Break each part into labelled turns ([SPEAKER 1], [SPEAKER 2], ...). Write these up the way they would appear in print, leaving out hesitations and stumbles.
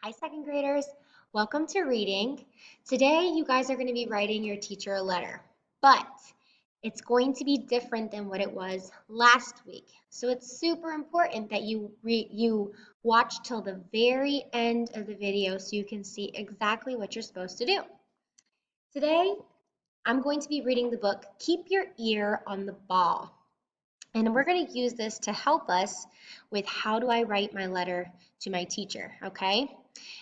[SPEAKER 1] Hi, second graders. Welcome to reading. Today, you guys are going to be writing your teacher a letter, but it's going to be different than what it was last week. So it's super important that you watch till the very end of the video so you can see exactly what you're supposed to do. Today, I'm going to be reading the book Keep Your Ear on the Ball. And we're going to use this to help us with how do I write my letter to my teacher, okay?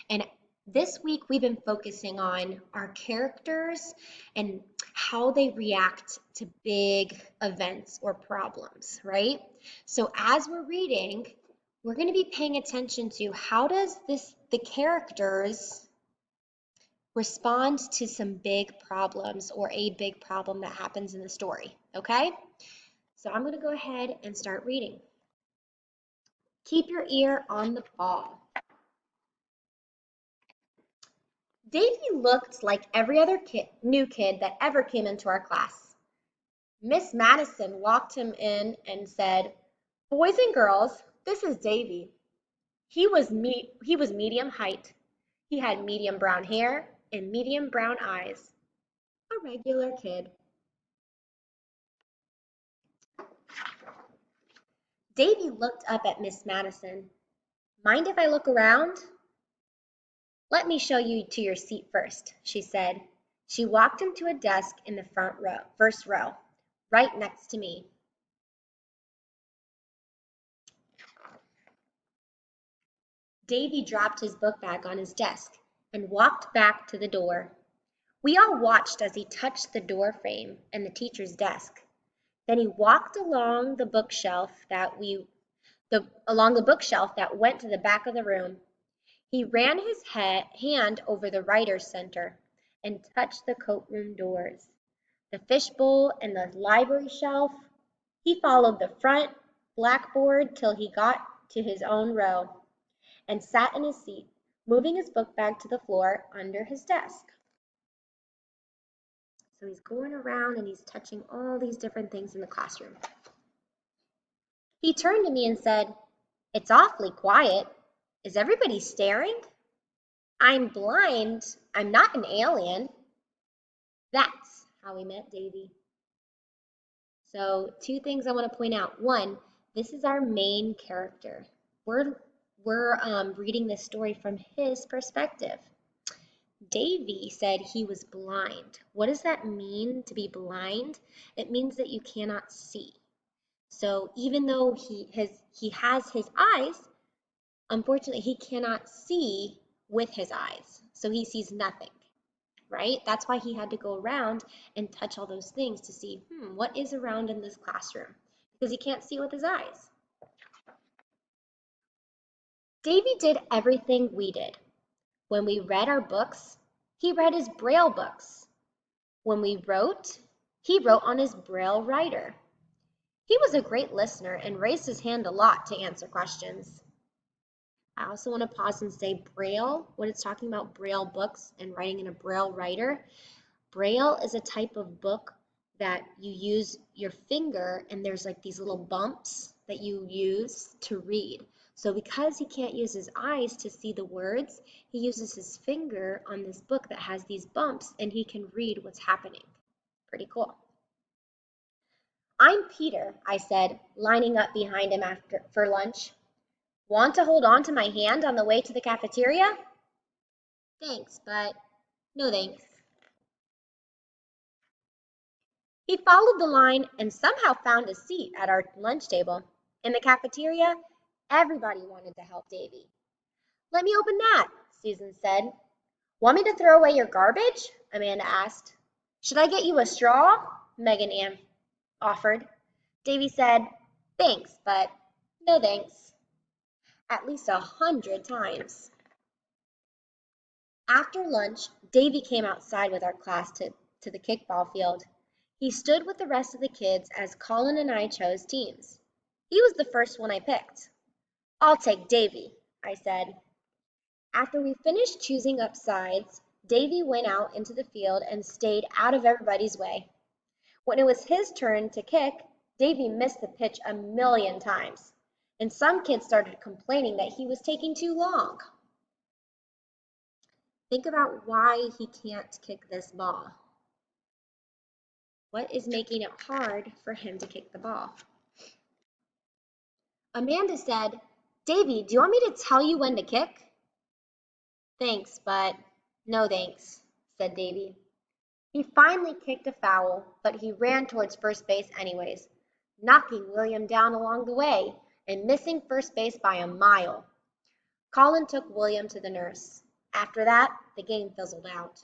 [SPEAKER 1] And this week we've been focusing on our characters and how they react to big events or problems, right? So as we're reading, we're going to be paying attention to how does the characters respond to some big problems or a big problem that happens in the story, okay? So I'm going to go ahead and start reading. Keep your ear on the ball. Davy looked like every other new kid that ever came into our class. Miss Madison walked him in and said, "Boys and girls, this is Davy. He was medium height. He had medium brown hair and medium brown eyes. A regular kid." Davy looked up at Miss Madison. "Mind if I look around?" "Let me show you to your seat first," she said. She walked him to a desk in the first row, right next to me. Davy dropped his book bag on his desk and walked back to the door. We all watched as he touched the door frame and the teacher's desk. Then he walked along the bookshelf that went to the back of the room. He ran his hand over the writer's center and touched the coat-room doors, the fishbowl, and the library shelf. He followed the front blackboard till he got to his own row and sat in his seat, moving his book bag to the floor under his desk. So he's going around and he's touching all these different things in the classroom. He turned to me and said, "It's awfully quiet. Is everybody staring? I'm blind. I'm not an alien." That's how we met Davy. So two things I want to point out. One, this is our main character. We're reading this story from his perspective. Davy said he was blind. What does that mean to be blind? It means that you cannot see. So even though he has his eyes, unfortunately he cannot see with his eyes. So he sees nothing, right? That's why he had to go around and touch all those things to see, what is around in this classroom? Because he can't see with his eyes. Davy did everything we did. When we read our books, he read his Braille books. When we wrote, he wrote on his Braille writer. He was a great listener and raised his hand a lot to answer questions. I also want to pause and say Braille, when it's talking about Braille books and writing in a Braille writer. Braille is a type of book that you use your finger and there's like these little bumps that you use to read. So because he can't use his eyes to see the words, he uses his finger on this book that has these bumps and he can read what's happening. Pretty cool. "I'm Peter," I said, lining up behind him for lunch. "Want to hold on to my hand on the way to the cafeteria?" "Thanks, but no thanks." He followed the line and somehow found a seat at our lunch table. In the cafeteria, everybody wanted to help Davy. "Let me open that," Susan said. "Want me to throw away your garbage?" Amanda asked. "Should I get you a straw?" Megan Ann offered. Davy said, "Thanks, but no thanks," at least 100 times. After lunch, Davy came outside with our class to the kickball field. He stood with the rest of the kids as Colin and I chose teams. He was the first one I picked. "I'll take Davy," I said. After we finished choosing up sides, Davy went out into the field and stayed out of everybody's way. When it was his turn to kick, Davy missed the pitch a million times, and some kids started complaining that he was taking too long. Think about why he can't kick this ball. What is making it hard for him to kick the ball? Amanda said, "Davy, do you want me to tell you when to kick?" "Thanks, but no thanks," said Davy. He finally kicked a foul, but he ran towards first base anyways, knocking William down along the way and missing first base by a mile. Colin took William to the nurse. After that, the game fizzled out.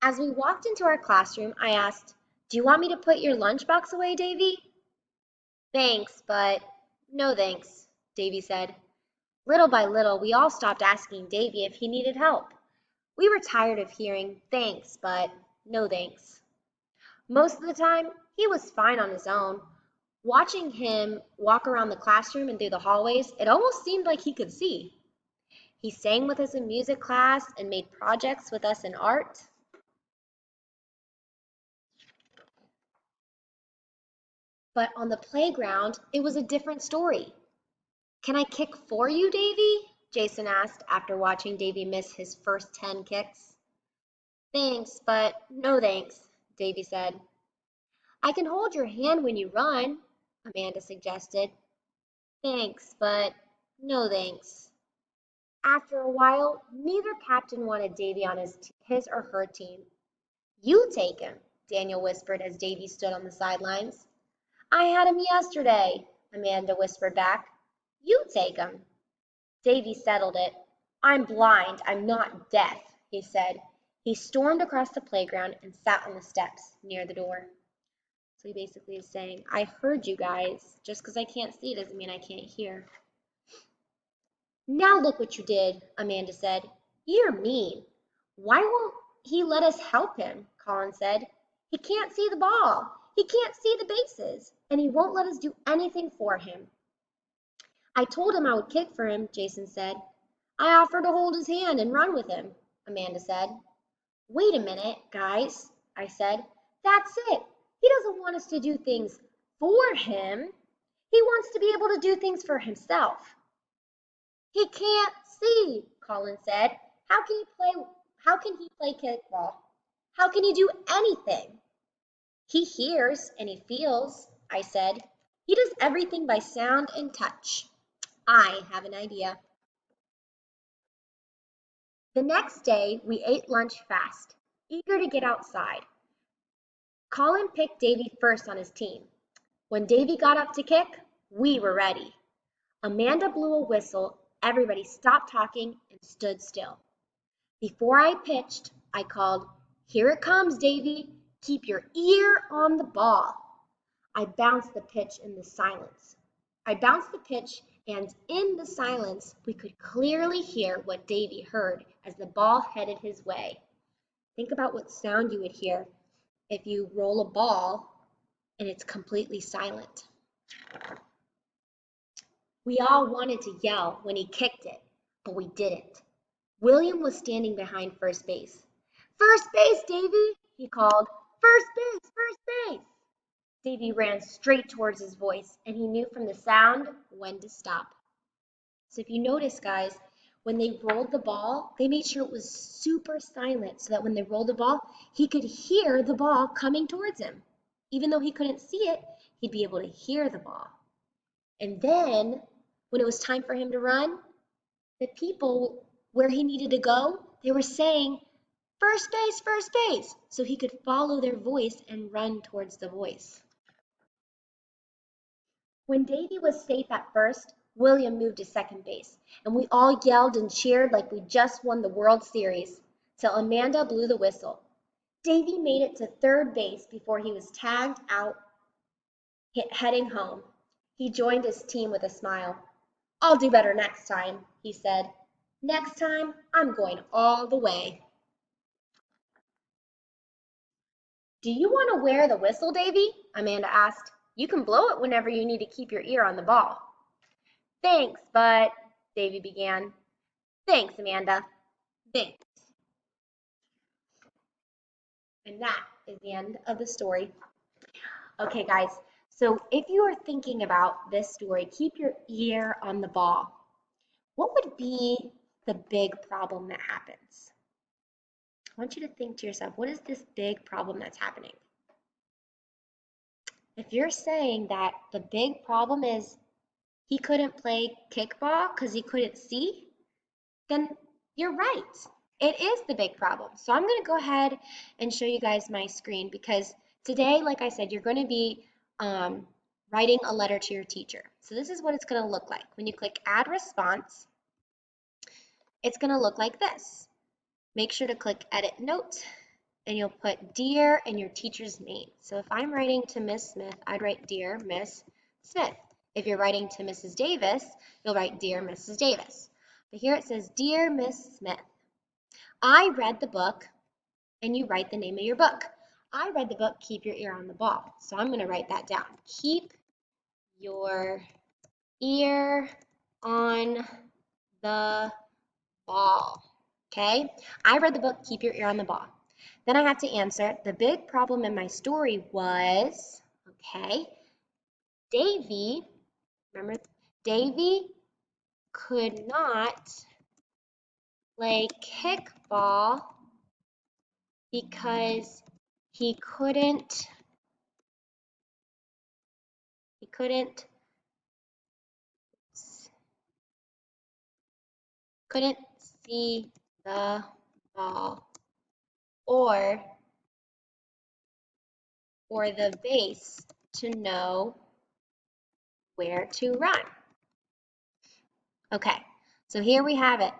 [SPEAKER 1] As we walked into our classroom, I asked, "Do you want me to put your lunchbox away, Davy?" "Thanks, but no thanks," Davy said. Little by little, we all stopped asking Davy if he needed help. We were tired of hearing "thanks, but no thanks." Most of the time, he was fine on his own. Watching him walk around the classroom and through the hallways, it almost seemed like he could see. He sang with us in music class and made projects with us in art. But on the playground, it was a different story. "Can I kick for you, Davy?" Jason asked after watching Davy miss his first 10 kicks. "Thanks, but no thanks," Davy said. "I can hold your hand when you run," Amanda suggested. "Thanks, but no thanks." After a while, neither captain wanted Davy on his or her team. "You take him," Daniel whispered as Davy stood on the sidelines. "I had him yesterday," Amanda whispered back. "You take him." Davy settled it. "I'm blind, I'm not deaf," he said. He stormed across the playground and sat on the steps near the door. So he basically is saying, "I heard you guys. Just because I can't see doesn't mean I can't hear." "Now look what you did," Amanda said. "You're mean." "Why won't he let us help him?" Colin said. "He can't see the ball. He can't see the bases. And he won't let us do anything for him." "I told him I would kick for him," Jason said. "I offered to hold his hand and run with him," Amanda said. "Wait a minute, guys," I said. "That's it. He doesn't want us to do things for him. He wants to be able to do things for himself." "He can't see," Colin said. How can he play kickball? How can he do anything?" "He hears and he feels," I said. "He does everything by sound and touch. I have an idea." The next day, we ate lunch fast, eager to get outside. Colin picked Davy first on his team. When Davy got up to kick, we were ready. Amanda blew a whistle, everybody stopped talking and stood still. Before I pitched, I called, "Here it comes, Davy. Keep your ear on the ball." I bounced the pitch, and in the silence, we could clearly hear what Davy heard as the ball headed his way. Think about what sound you would hear if you roll a ball and it's completely silent. We all wanted to yell when he kicked it, but we didn't. William was standing behind first base. "First base, Davy!" he called. "First base! First base!" Davy ran straight towards his voice, and he knew from the sound when to stop. So if you notice, guys, when they rolled the ball, they made sure it was super silent so that when they rolled the ball, he could hear the ball coming towards him. Even though he couldn't see it, he'd be able to hear the ball. And then, when it was time for him to run, the people where he needed to go, they were saying, "First base," so he could follow their voice and run towards the voice. When Davy was safe at first, William moved to second base, and we all yelled and cheered like we just won the World Series, till Amanda blew the whistle. Davy made it to third base before he was tagged out, heading home. He joined his team with a smile. "I'll do better next time," he said. "Next time, I'm going all the way." "Do you want to wear the whistle, Davy?" Amanda asked. "You can blow it whenever you need to keep your ear on the ball." "Thanks, but," Davy began. "Thanks, Amanda. Thanks." And that is the end of the story. Okay, guys, so if you are thinking about this story, keep your ear on the ball. What would be the big problem that happens? I want you to think to yourself, what is this big problem that's happening? If you're saying that the big problem is he couldn't play kickball because he couldn't see, then you're right. It is the big problem. So I'm going to go ahead and show you guys my screen because today, like I said, you're going to be writing a letter to your teacher. So this is what it's going to look like. When you click Add Response, it's going to look like this. Make sure to click Edit Note, and you'll put Dear and your teacher's name. So if I'm writing to Miss Smith, I'd write Dear Miss Smith. If you're writing to Mrs. Davis, you'll write Dear Mrs. Davis. But here it says, Dear Miss Smith, I read the book, and you write the name of your book. I read the book, Keep Your Ear on the Ball. So I'm going to write that down. Keep your ear on the ball. Okay? I read the book, Keep Your Ear on the Ball. Then I have to answer, the big problem in my story was, okay, Davy, remember, Davy could not play kickball because he couldn't see the ball or the base to know where to run. Okay, so here we have it.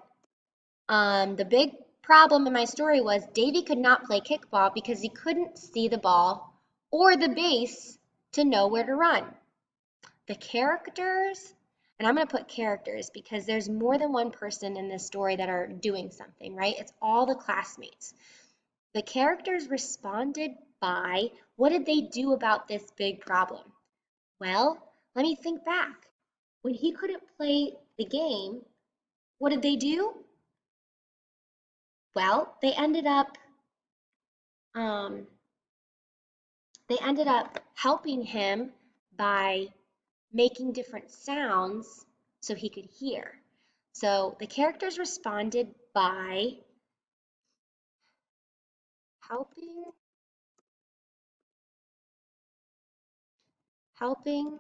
[SPEAKER 1] The big problem in my story was Davy could not play kickball because he couldn't see the ball or the base to know where to run. The characters, and I'm going to put characters because there's more than one person in this story that are doing something, right? It's all the classmates. The characters responded by, what did they do about this big problem? Well, let me think back. When he couldn't play the game, what did they do? Well, they ended up helping him by making different sounds so he could hear. So the characters responded by helping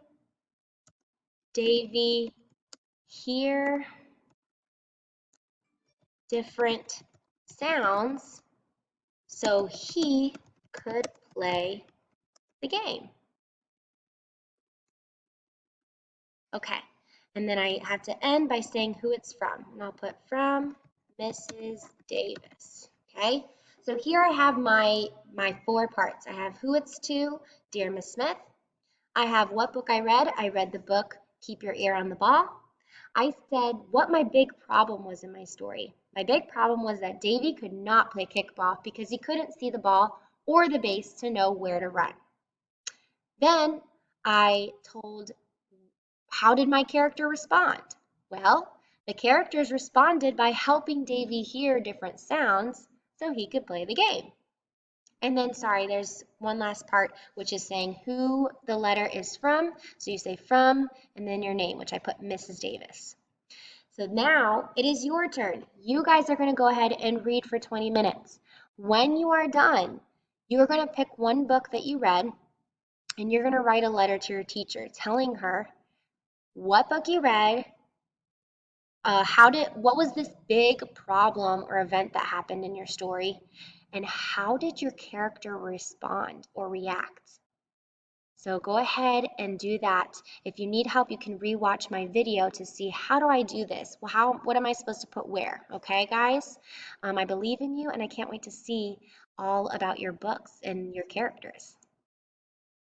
[SPEAKER 1] Davy hear different sounds so he could play the game. Okay, and then I have to end by saying who it's from, and I'll put from Mrs. Davis, okay? So here I have my 4 parts. I have who it's to, Dear Miss Smith. I have what book I read. I read the book, Keep Your Ear on the Ball. I said what my big problem was in my story. My big problem was that Davy could not play kickball because he couldn't see the ball or the base to know where to run. Then I told, how did my character respond? Well, the characters responded by helping Davy hear different sounds so he could play the game. And then, sorry, there's one last part, which is saying who the letter is from. So you say from, and then your name, which I put Mrs. Davis. So now it is your turn. You guys are going to go ahead and read for 20 minutes. When you are done, you are going to pick one book that you read, and you're going to write a letter to your teacher telling her what book you read, what was this big problem or event that happened in your story, and how did your character respond or react? So go ahead and do that. If you need help, you can rewatch my video to see how do I do this? Well, what am I supposed to put where? Okay, guys? I believe in you, and I can't wait to see all about your books and your characters.